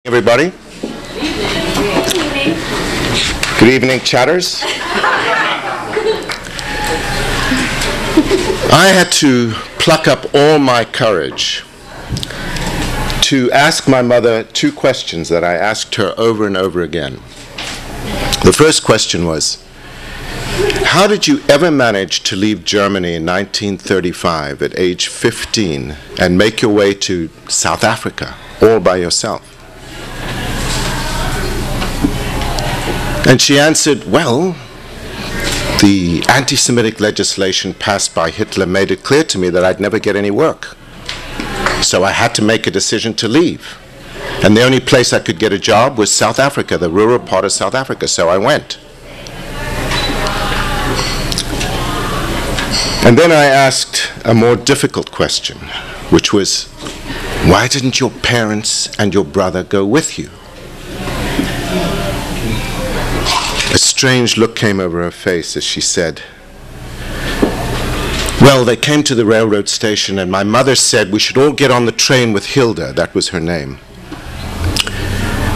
Everybody. Good evening, chatters. I had to pluck up all my courage to ask my mother two questions that I asked her over and over again. The first question was, how did you ever manage to leave Germany in 1935 at age 15 and make your way to South Africa all by yourself? And she answered, well, the anti-Semitic legislation passed by Hitler made it clear to me that I'd never get any work. So I had to make a decision to leave. And the only place I could get a job was South Africa, the rural part of South Africa, so I went. And then I asked a more difficult question, which was, why didn't your parents and your brother go with you? A strange look came over her face as she said, well, they came to the railroad station and my mother said we should all get on the train with Hilda, that was her name.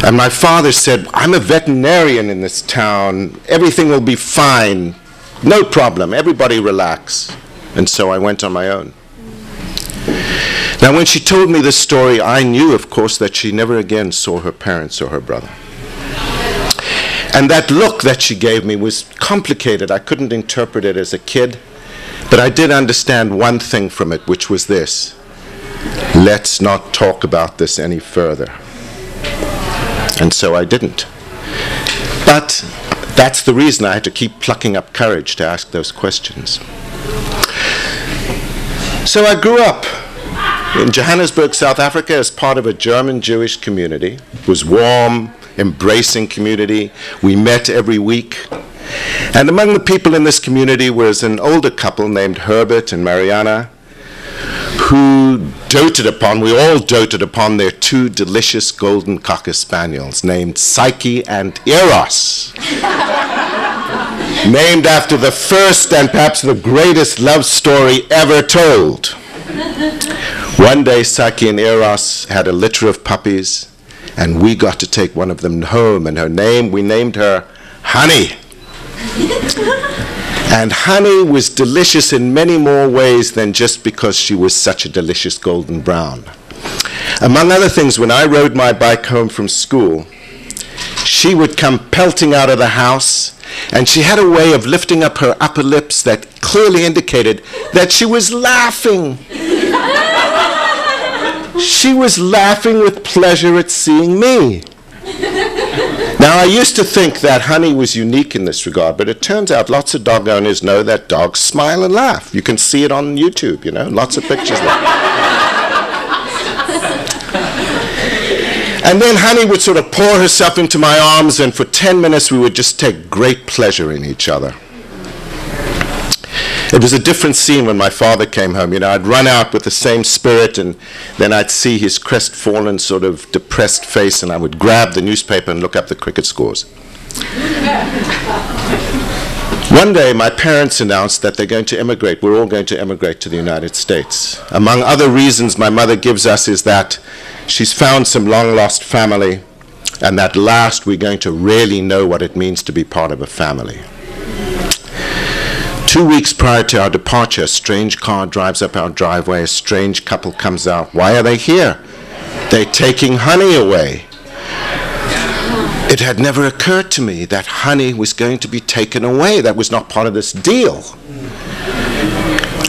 And my father said, I'm a veterinarian in this town, everything will be fine, no problem, everybody relax. And so I went on my own. Now when she told me this story, I knew, of course, that she never again saw her parents or her brother. And that look that she gave me was complicated. I couldn't interpret it as a kid, but I did understand one thing from it, which was this: let's not talk about this any further. And so I didn't. But that's the reason I had to keep plucking up courage to ask those questions. So I grew up in Johannesburg, South Africa, as part of a German Jewish community. It was warm, embracing community. We met every week. And among the people in this community was an older couple named Herbert and Mariana, who we all doted upon their two delicious golden cocker spaniels named Psyche and Eros, named after the first and perhaps the greatest love story ever told. One day, Psyche and Eros had a litter of puppies, and we got to take one of them home, and we named her Honey. And Honey was delicious in many more ways than just because she was such a delicious golden brown. Among other things, when I rode my bike home from school, she would come pelting out of the house, and she had a way of lifting up her upper lips that clearly indicated that she was laughing. She was laughing with pleasure at seeing me. Now, I used to think that Honey was unique in this regard, but it turns out lots of dog owners know that dogs smile and laugh. You can see it on YouTube, you know, lots of pictures there. And then Honey would sort of pour herself into my arms, and for 10 minutes we would just take great pleasure in each other. It was a different scene when my father came home. You know, I'd run out with the same spirit, and then I'd see his crestfallen, sort of depressed face, and I would grab the newspaper and look up the cricket scores. One day, my parents announced that they're going to emigrate. We're all going to emigrate to the United States. Among other reasons my mother gives us is that she's found some long-lost family, and that last we're going to really know what it means to be part of a family. 2 weeks prior to our departure, a strange car drives up our driveway. A strange couple comes out. Why are they here? They're taking Honey away. It had never occurred to me that Honey was going to be taken away. That was not part of this deal.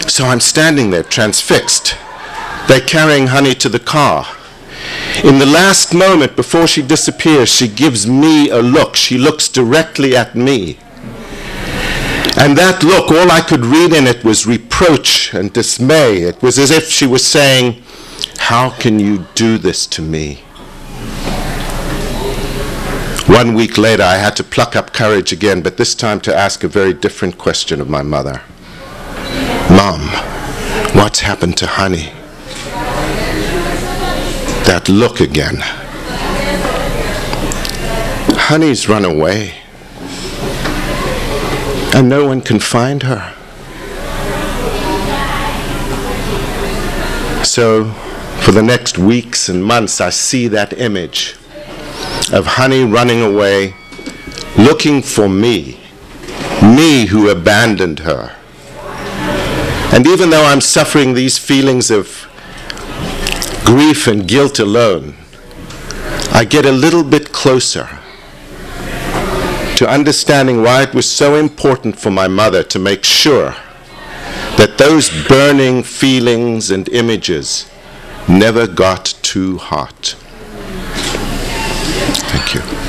So I'm standing there, transfixed. They're carrying Honey to the car. In the last moment before she disappears, she gives me a look. She looks directly at me. And that look, all I could read in it was reproach and dismay. It was as if she was saying, how can you do this to me? 1 week later, I had to pluck up courage again, but this time to ask a very different question of my mother. Mom, what's happened to Honey? That look again. Honey's run away. And no one can find her. So for the next weeks and months, I see that image of honey running away, looking for me who abandoned her. And even though I'm suffering these feelings of grief and guilt alone, I get a little bit closer to understanding why it was so important for my mother to make sure that those burning feelings and images never got too hot. Thank you.